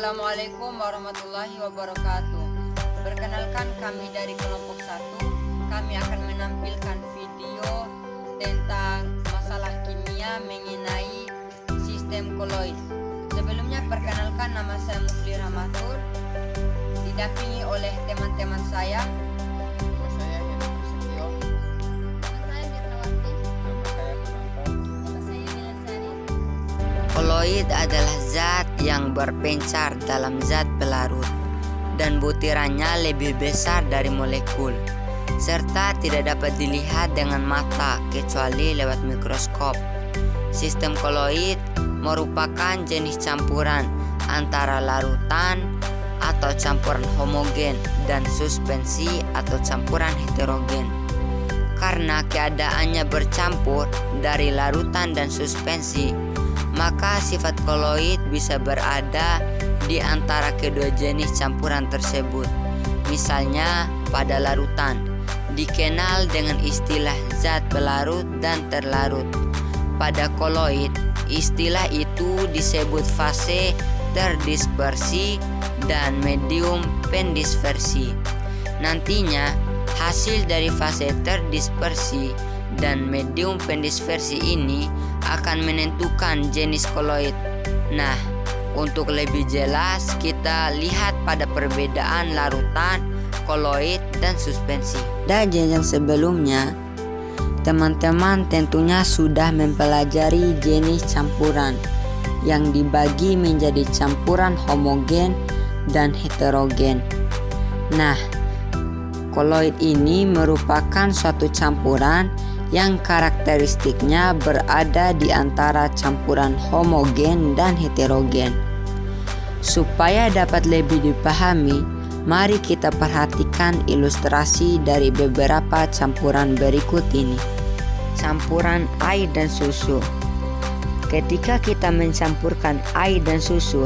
Assalamualaikum warahmatullahi wabarakatuh. Perkenalkan, kami dari kelompok 1. Kami akan menampilkan video tentang masalah kimia mengenai sistem koloid. Sebelumnya perkenalkan, nama saya Mufli Rahmatul, didampingi oleh teman-teman saya. Nama saya Henry Setio. Nama saya Mirnawati. Nama saya Penonton. Nama saya Milansari. Koloid adalah zat yang berpencar dalam zat pelarut dan butirannya lebih besar dari molekul, serta tidak dapat dilihat dengan mata kecuali lewat mikroskop. Sistem koloid merupakan jenis campuran antara larutan atau campuran homogen dan suspensi atau campuran heterogen. Karena keadaannya bercampur dari larutan dan suspensi, maka sifat koloid bisa berada di antara kedua jenis campuran tersebut. Misalnya pada larutan dikenal dengan istilah zat pelarut dan terlarut. Pada koloid, istilah itu disebut fase terdispersi dan medium pendispersi. Nantinya hasil dari fase terdispersi dan medium pendispersi ini akan menentukan jenis koloid. Nah, untuk lebih jelas kita lihat pada perbedaan larutan, koloid, dan suspensi. Dan jenjang sebelumnya, teman-teman tentunya sudah mempelajari jenis campuran yang dibagi menjadi campuran homogen dan heterogen. Nah, koloid ini merupakan suatu campuran yang karakteristiknya berada di antara campuran homogen dan heterogen. Supaya dapat lebih dipahami, mari kita perhatikan ilustrasi dari beberapa campuran berikut ini. Campuran air dan susu. Ketika kita mencampurkan air dan susu,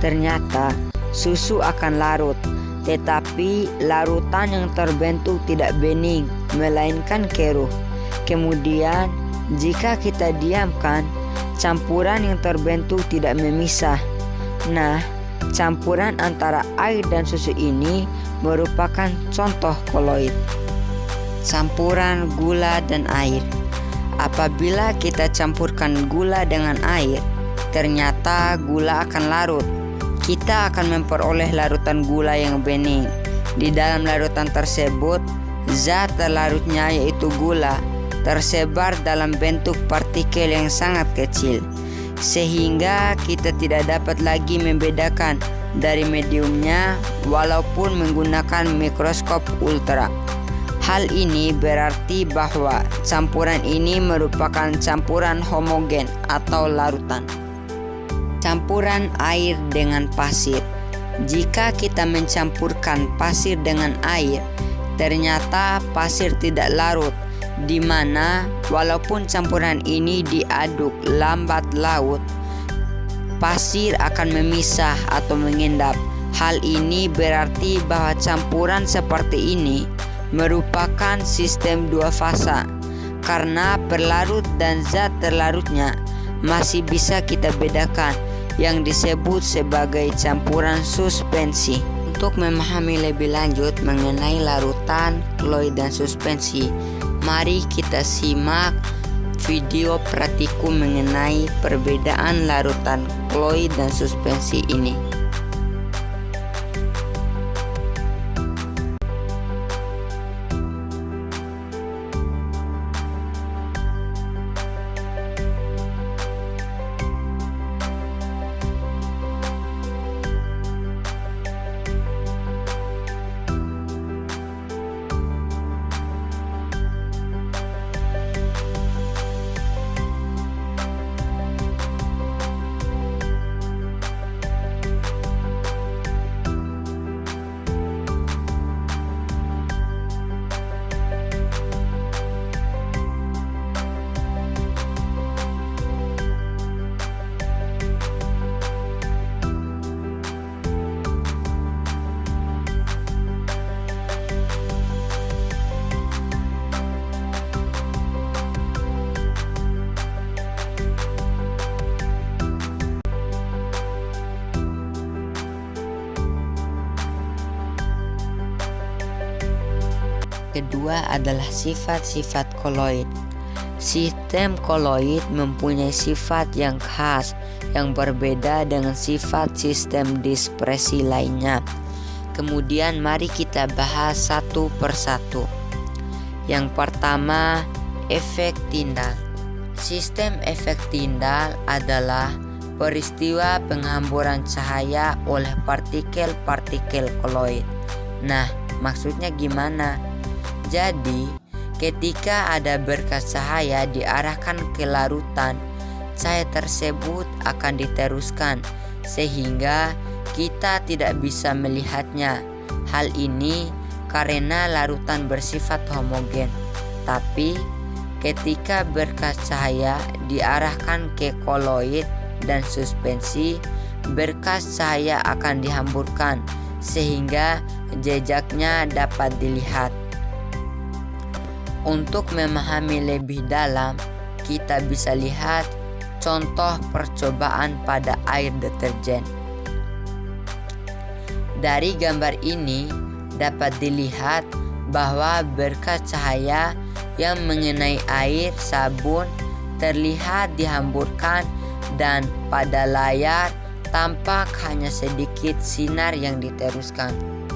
ternyata susu akan larut, tetapi larutan yang terbentuk tidak bening, melainkan keruh. Kemudian, jika kita diamkan, campuran yang terbentuk tidak memisah. Nah, campuran antara air dan susu ini merupakan contoh koloid. Campuran gula dan air. Apabila kita campurkan gula dengan air, ternyata gula akan larut. Kita akan memperoleh larutan gula yang bening. Di dalam larutan tersebut, zat terlarutnya yaitu gula tersebar dalam bentuk partikel yang sangat kecil, sehingga kita tidak dapat lagi membedakan dari mediumnya walaupun menggunakan mikroskop ultra. Hal ini berarti bahwa campuran ini merupakan campuran homogen atau larutan. Campuran air dengan pasir. Jika kita mencampurkan pasir dengan air, ternyata pasir tidak larut, di mana walaupun campuran ini diaduk lambat laut, pasir akan memisah atau mengendap. Hal ini berarti bahwa campuran seperti ini merupakan sistem dua fasa, karena berlarut dan zat terlarutnya masih bisa kita bedakan, yang disebut sebagai campuran suspensi. Untuk memahami lebih lanjut mengenai larutan, koloid, dan suspensi, mari kita simak video praktikum mengenai perbedaan larutan, koloid, dan suspensi ini. kedua adalah sifat-sifat koloid. Sistem koloid mempunyai sifat yang khas yang berbeda dengan sifat sistem dispersi lainnya. Kemudian mari kita bahas satu persatu. Yang pertama, efek tindal. Sistem efek tindal adalah peristiwa penghamburan cahaya oleh partikel-partikel koloid. Nah, maksudnya gimana? Jadi, ketika ada berkas cahaya diarahkan ke larutan, cahaya tersebut akan diteruskan sehingga kita tidak bisa melihatnya. Hal ini karena larutan bersifat homogen. Tapi ketika berkas cahaya diarahkan ke koloid dan suspensi, berkas cahaya akan dihamburkan sehingga jejaknya dapat dilihat. Untuk memahami lebih dalam, kita bisa lihat contoh percobaan pada air deterjen. Dari gambar ini dapat dilihat bahwa berkas cahaya yang mengenai air sabun terlihat dihamburkan dan pada layar tampak hanya sedikit sinar yang diteruskan.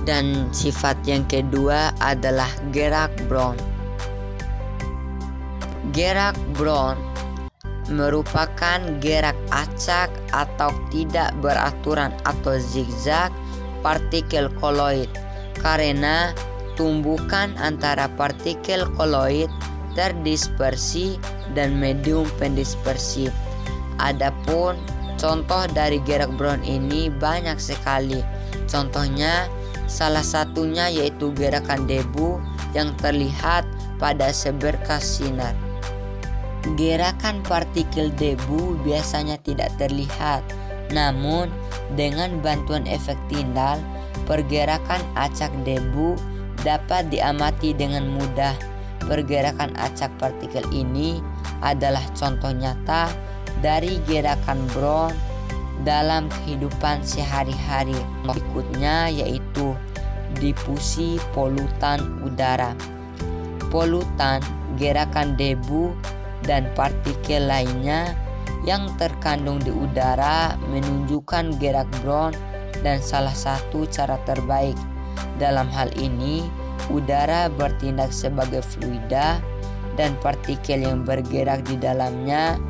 Dan sifat yang kedua adalah gerak Brown. Gerak Brown merupakan gerak acak atau tidak beraturan atau zigzag partikel koloid karena tumbukan antara partikel koloid terdispersi dan medium pendispersi. Adapun contoh dari gerak Brown ini banyak sekali. Contohnya salah satunya yaitu gerakan debu yang terlihat pada seberkas sinar. Gerakan partikel debu biasanya tidak terlihat, namun dengan bantuan efek tindal, pergerakan acak debu dapat diamati dengan mudah. Pergerakan acak partikel ini adalah contoh nyata dari gerakan Brown dalam kehidupan sehari-hari. Berikutnya yaitu difusi polutan udara. Polutan, gerakan debu, dan partikel lainnya yang terkandung di udara menunjukkan gerak Brown dan salah satu cara terbaik. Dalam hal ini, udara bertindak sebagai fluida dan partikel yang bergerak di dalamnya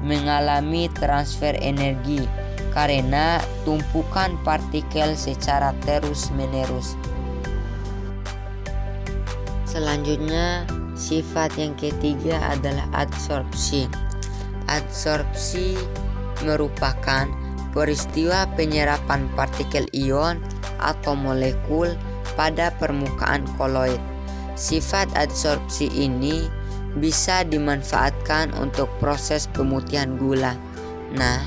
mengalami transfer energi karena tumpukan partikel secara terus-menerus. Selanjutnya, sifat yang ketiga adalah adsorpsi. Adsorpsi merupakan peristiwa penyerapan partikel ion atau molekul pada permukaan koloid. Sifat adsorpsi ini bisa dimanfaatkan untuk proses pemutihan gula. Nah,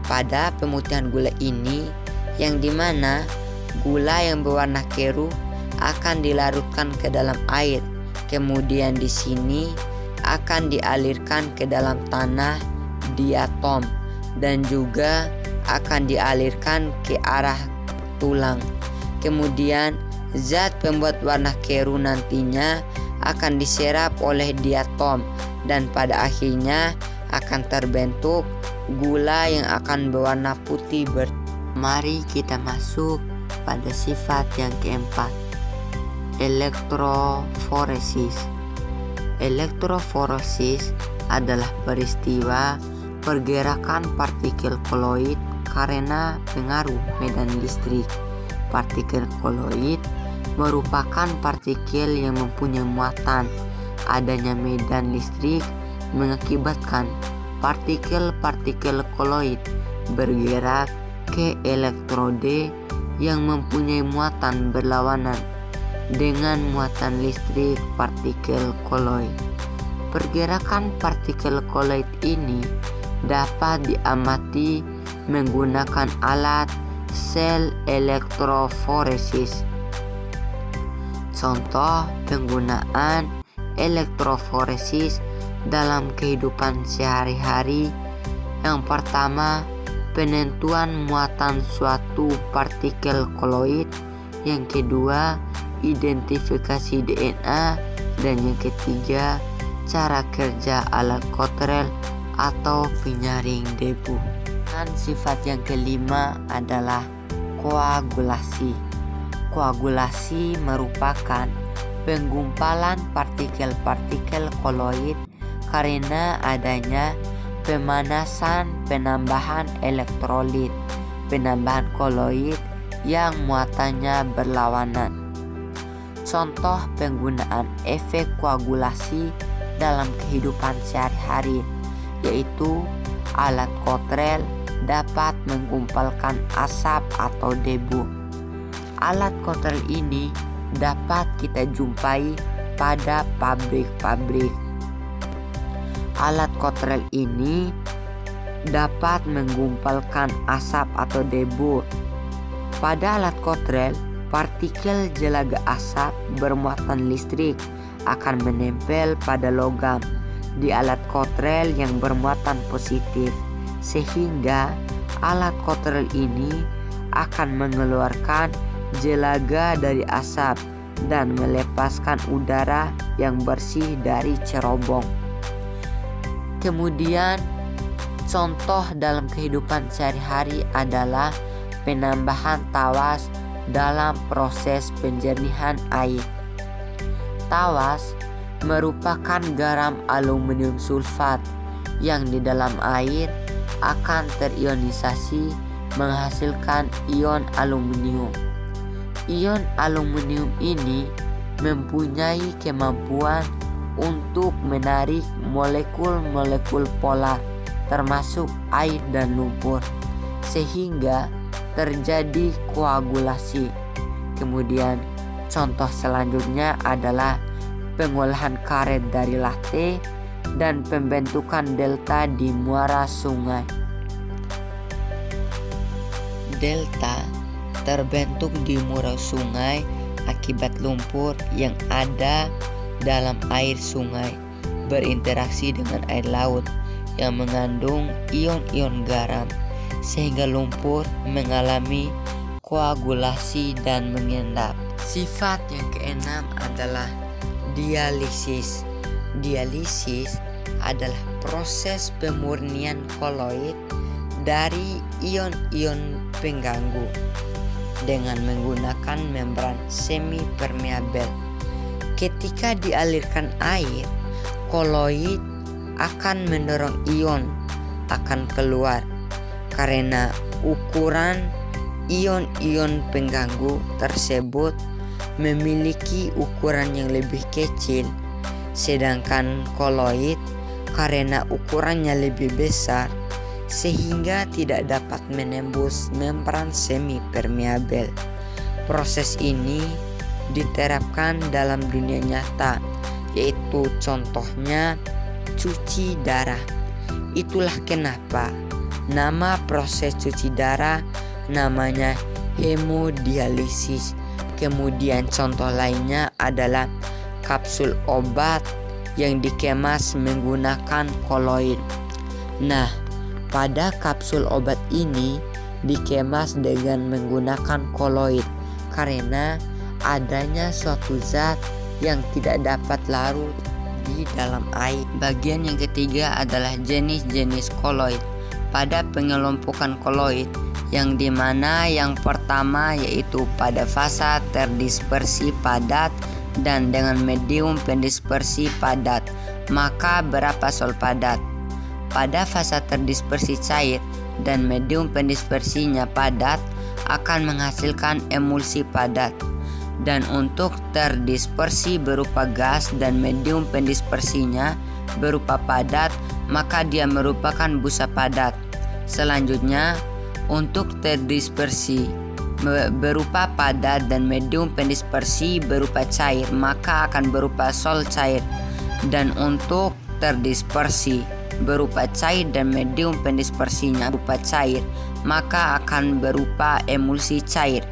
pada pemutihan gula ini yang dimana gula yang berwarna keruh akan dilarutkan ke dalam air. Kemudian di sini akan dialirkan ke dalam tanah diatom dan juga akan dialirkan ke arah tulang. Kemudian zat pembuat warna keruh nantinya akan diserap oleh diatom dan pada akhirnya akan terbentuk gula yang akan berwarna putih. Mari kita masuk pada sifat yang keempat, elektroforesis. Elektroforesis adalah peristiwa pergerakan partikel koloid karena pengaruh medan listrik. Partikel koloid merupakan partikel yang mempunyai muatan. Adanya medan listrik mengakibatkan partikel-partikel koloid bergerak ke elektrode yang mempunyai muatan berlawanan dengan muatan listrik partikel koloid. Pergerakan partikel koloid ini dapat diamati menggunakan alat sel elektroforesis. Contoh penggunaan elektroforesis dalam kehidupan sehari-hari. Yang pertama, penentuan muatan suatu partikel koloid. Yang kedua, identifikasi DNA, dan yang ketiga, cara kerja alat Cottrell atau penyaring debu. Dan sifat yang kelima adalah koagulasi. Koagulasi merupakan penggumpalan partikel-partikel koloid karena adanya pemanasan penambahan elektrolit, penambahan koloid yang muatannya berlawanan. Contoh penggunaan efek koagulasi dalam kehidupan sehari-hari yaitu alat Cottrell dapat menggumpalkan asap atau debu. Alat Cottrell ini dapat kita jumpai pada pabrik-pabrik. Alat Cottrell ini dapat menggumpalkan asap atau debu. Pada alat Cottrell, partikel jelaga asap bermuatan listrik akan menempel pada logam di alat Cottrell yang bermuatan positif, sehingga alat Cottrell ini akan mengeluarkan jelaga dari asap dan melepaskan udara yang bersih dari cerobong. Kemudian contoh dalam kehidupan sehari-hari adalah penambahan tawas dalam proses penjernihan air. Tawas merupakan garam aluminium sulfat yang di dalam air akan terionisasi menghasilkan ion aluminium. Ion aluminium ini mempunyai kemampuan untuk menarik molekul-molekul polar termasuk air dan lumpur sehingga terjadi koagulasi. Kemudian contoh selanjutnya adalah pengolahan karet dari latte dan pembentukan delta di muara sungai. Delta terbentuk di muara sungai akibat lumpur yang ada dalam air sungai berinteraksi dengan air laut yang mengandung ion-ion garam sehingga lumpur mengalami koagulasi dan mengendap. Sifat yang keenam adalah dialisis. Dialisis adalah proses pemurnian koloid dari ion-ion pengganggu dengan menggunakan membran semi permeabel. Ketika dialirkan air, koloid akan mendorong ion akan keluar karena ukuran ion-ion pengganggu tersebut memiliki ukuran yang lebih kecil, sedangkan koloid karena ukurannya lebih besar sehingga tidak dapat menembus membran semi permeabel. Proses ini diterapkan dalam dunia nyata, yaitu contohnya cuci darah. Itulah kenapa nama proses cuci darah namanya hemodialisis. Kemudian contoh lainnya adalah kapsul obat yang dikemas menggunakan koloid. Nah, pada kapsul obat ini dikemas dengan menggunakan koloid karena adanya suatu zat yang tidak dapat larut di dalam air. Bagian yang ketiga adalah jenis-jenis koloid. Pada pengelompokan koloid yang dimana yang pertama yaitu pada fase terdispersi padat dan dengan medium pendispersi padat, maka berapasol padat. Pada fase terdispersi cair dan medium pendispersinya padat akan menghasilkan emulsi padat. Dan untuk terdispersi berupa gas dan medium pendispersinya berupa padat, maka dia merupakan busa padat. Selanjutnya, untuk terdispersi berupa padat dan medium pendispersi berupa cair, maka akan berupa sol cair. Dan untuk terdispersi berupa cair dan medium pendispersinya berupa cair, maka akan berupa emulsi cair.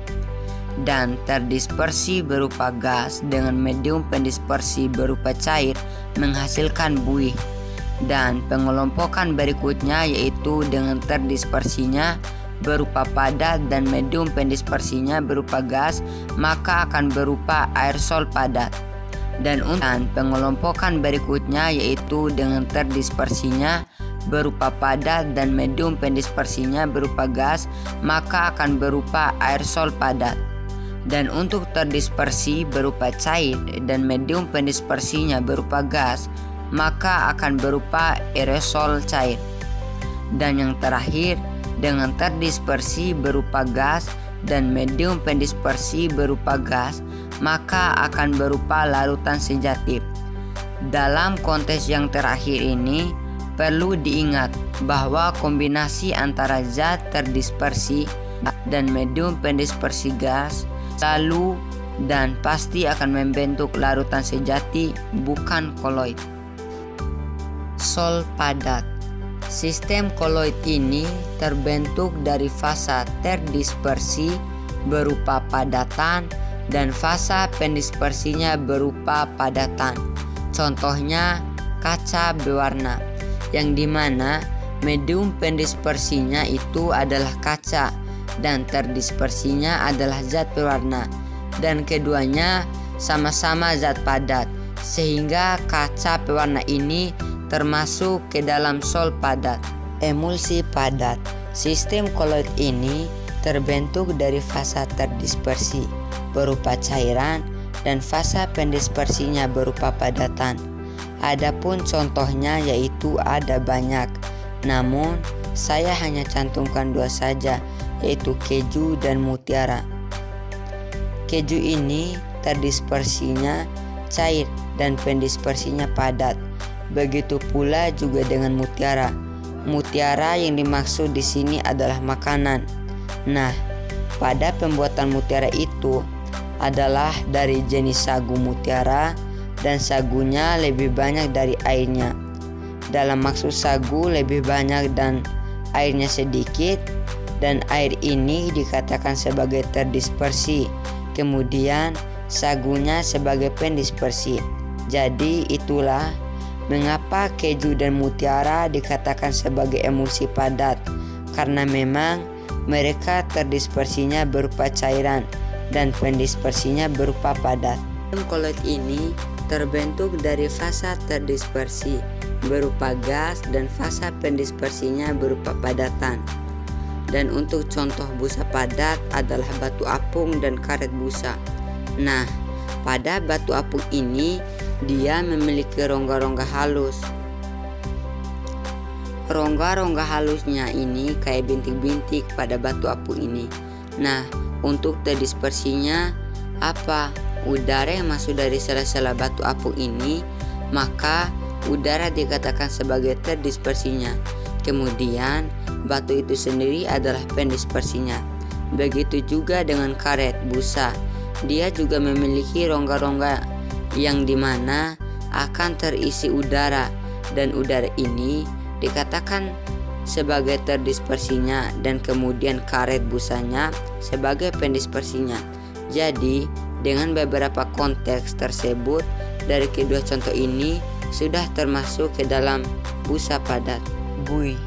Dan terdispersi berupa gas dengan medium pendispersi berupa cair menghasilkan buih. Dan pengelompokan berikutnya yaitu dengan terdispersinya berupa padat dan medium pendispersinya berupa gas, maka akan berupa aerosol padat. Dan untuk pengelompokan berikutnya yaitu dengan terdispersinya berupa padat dan medium pendispersinya berupa gas, maka akan berupa aerosol padat. Dan untuk terdispersi berupa cair dan medium pendispersinya berupa gas, maka akan berupa aerosol cair. Dan yang terakhir, dengan terdispersi berupa gas dan medium pendispersi berupa gas, maka akan berupa larutan sejati. Dalam konteks yang terakhir ini, perlu diingat bahwa kombinasi antara zat terdispersi dan medium pendispersi gas selalu dan pasti akan membentuk larutan sejati, bukan koloid. Sol padat. Sistem koloid ini terbentuk dari fasa terdispersi berupa padatan dan fasa pendispersinya berupa padatan. Contohnya kaca berwarna, yang dimana medium pendispersinya itu adalah kaca dan terdispersinya adalah zat berwarna, dan keduanya sama-sama zat padat, sehingga kaca pewarna ini termasuk ke dalam sol padat. Emulsi padat. Sistem koloid ini terbentuk dari fasa terdispersi berupa cairan dan fasa pendispersinya berupa padatan. Adapun contohnya yaitu ada banyak, namun saya hanya cantumkan 2 saja, yaitu keju dan mutiara. Keju ini terdispersinya cair dan pendispersinya padat. Begitu pula juga dengan mutiara. Mutiara yang dimaksud di sini adalah makanan. Nah, pada pembuatan mutiara itu adalah dari jenis sagu mutiara dan sagunya lebih banyak dari airnya. Dalam maksud sagu lebih banyak dan airnya sedikit, dan air ini dikatakan sebagai terdispersi, kemudian sagunya sebagai pendispersi. Jadi itulah mengapa keju dan mutiara dikatakan sebagai emulsi padat, karena memang mereka terdispersinya berupa cairan dan pendispersinya berupa padat. Sistem koloid ini terbentuk dari fasa terdispersi berupa gas dan fasa pendispersinya berupa padatan. Dan untuk contoh busa padat adalah batu apung dan karet busa. Nah, pada batu apung ini dia memiliki rongga-rongga halus. Rongga-rongga halusnya ini kayak bintik-bintik pada batu apung ini. Nah, untuk terdispersinya apa? Udara yang masuk dari sela-sela batu apung ini, maka udara dikatakan sebagai terdispersinya. Kemudian batu itu sendiri adalah pendispersinya. Begitu juga dengan karet busa. Dia juga memiliki rongga-rongga yang dimana akan terisi udara, dan udara ini dikatakan sebagai terdispersinya, dan kemudian karet busanya sebagai pendispersinya. Jadi dengan beberapa konteks tersebut dari kedua contoh ini sudah termasuk ke dalam busa padat. Bui.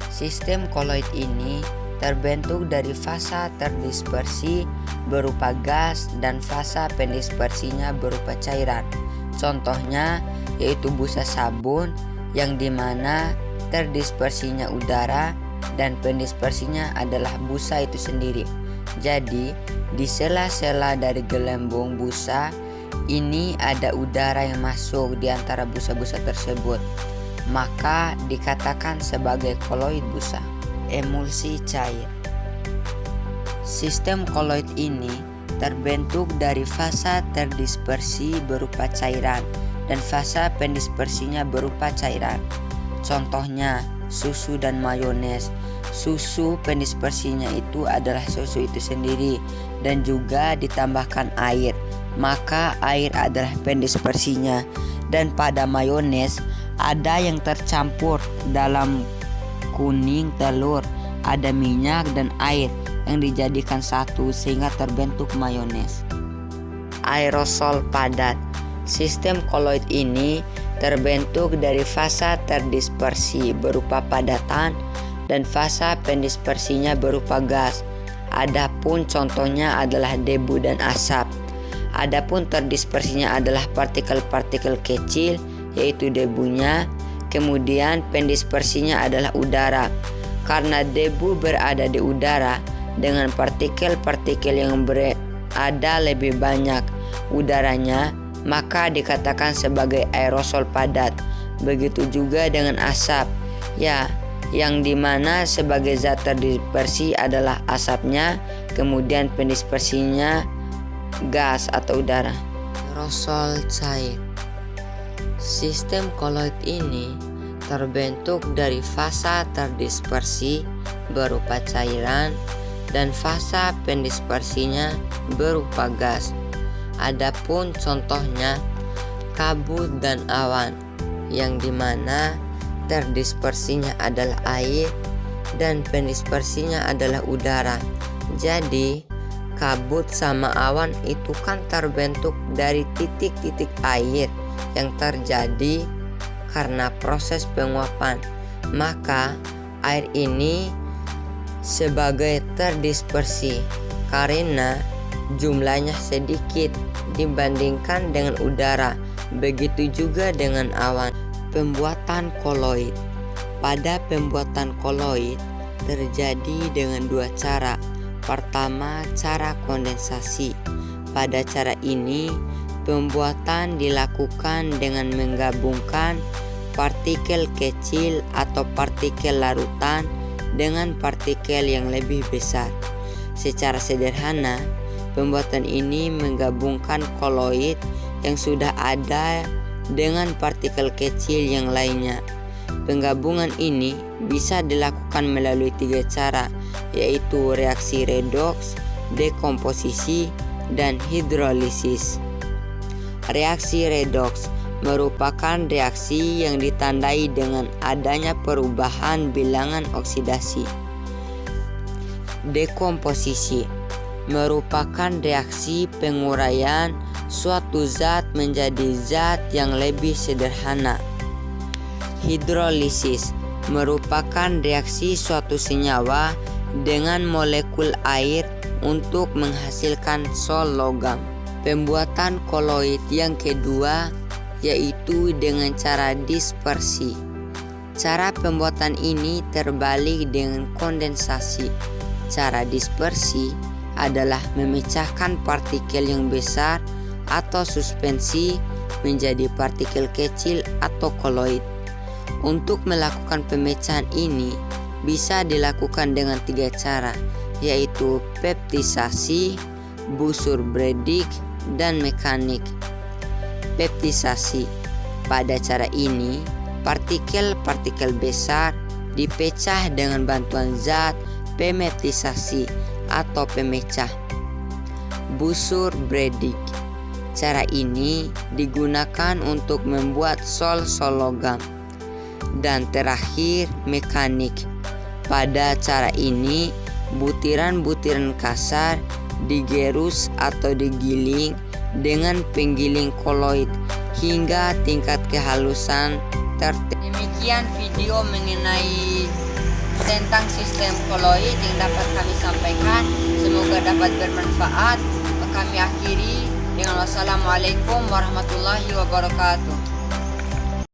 Sistem koloid ini terbentuk dari fasa terdispersi berupa gas dan fasa pendispersinya berupa cairan. Contohnya yaitu busa sabun, yang dimana terdispersinya udara dan pendispersinya adalah busa itu sendiri. Jadi di sela-sela dari gelembung busa ini ada udara yang masuk di antara busa-busa tersebut, maka dikatakan sebagai koloid busa. Emulsi cair. Sistem koloid ini terbentuk dari fasa terdispersi berupa cairan dan fasa pendispersinya berupa cairan. Contohnya susu dan mayones. Susu pendispersinya itu adalah susu itu sendiri dan juga ditambahkan air, maka air adalah pendispersinya. Dan pada mayones ada yang tercampur dalam kuning telur, ada minyak dan air yang dijadikan satu sehingga terbentuk mayones. Aerosol padat. Sistem koloid ini terbentuk dari fasa terdispersi berupa padatan dan fasa pendispersinya berupa gas. Adapun contohnya adalah debu dan asap. Adapun terdispersinya adalah partikel-partikel kecil, yaitu debunya. Kemudian pendispersinya adalah udara. Karena debu berada di udara dengan partikel-partikel yang berada lebih banyak udaranya, maka dikatakan sebagai aerosol padat. Begitu juga dengan asap, yang dimana sebagai zat terdispersi adalah asapnya, kemudian pendispersinya gas atau udara. Aerosol cair. Sistem koloid ini terbentuk dari fasa terdispersi berupa cairan dan fasa pendispersinya berupa gas. Adapun contohnya kabut dan awan, yang dimana terdispersinya adalah air dan pendispersinya adalah udara. Jadi kabut sama awan itu kan terbentuk dari titik-titik air yang terjadi karena proses penguapan. Maka air ini sebagai terdispersi karena jumlahnya sedikit dibandingkan dengan udara. Begitu juga dengan awan. Pembuatan koloid. Pada pembuatan koloid terjadi dengan dua cara. Pertama, cara kondensasi. Pada cara ini, pembuatan dilakukan dengan menggabungkan partikel kecil atau partikel larutan dengan partikel yang lebih besar. Secara sederhana, pembuatan ini menggabungkan koloid yang sudah ada dengan partikel kecil yang lainnya. Penggabungan ini bisa dilakukan melalui tiga cara, yaitu reaksi redoks, dekomposisi, dan hidrolisis. Reaksi redoks merupakan reaksi yang ditandai dengan adanya perubahan bilangan oksidasi. Dekomposisi merupakan reaksi penguraian suatu zat menjadi zat yang lebih sederhana. Hidrolisis merupakan reaksi suatu senyawa dengan molekul air untuk menghasilkan sol logam. Pembuatan koloid yang kedua yaitu dengan cara dispersi. Cara pembuatan ini terbalik dengan kondensasi. Cara dispersi adalah memecahkan partikel yang besar atau suspensi menjadi partikel kecil atau koloid. Untuk melakukan pemecahan ini bisa dilakukan dengan tiga cara, yaitu peptisasi, busur-Bredig, dan mekanik. Peptisasi. Pada cara ini, partikel-partikel besar dipecah dengan bantuan zat pemeptisasi atau pemecah. Busur-Bredig. Cara ini digunakan untuk membuat sol-sol logam. Dan terakhir, mekanik. Pada cara ini, butiran-butiran kasar digerus atau digiling dengan penggiling koloid hingga tingkat kehalusan tertentu. Demikian video mengenai tentang sistem koloid yang dapat kami sampaikan. Semoga dapat bermanfaat. Kami akhiri dengan wassalamualaikum warahmatullahi wabarakatuh.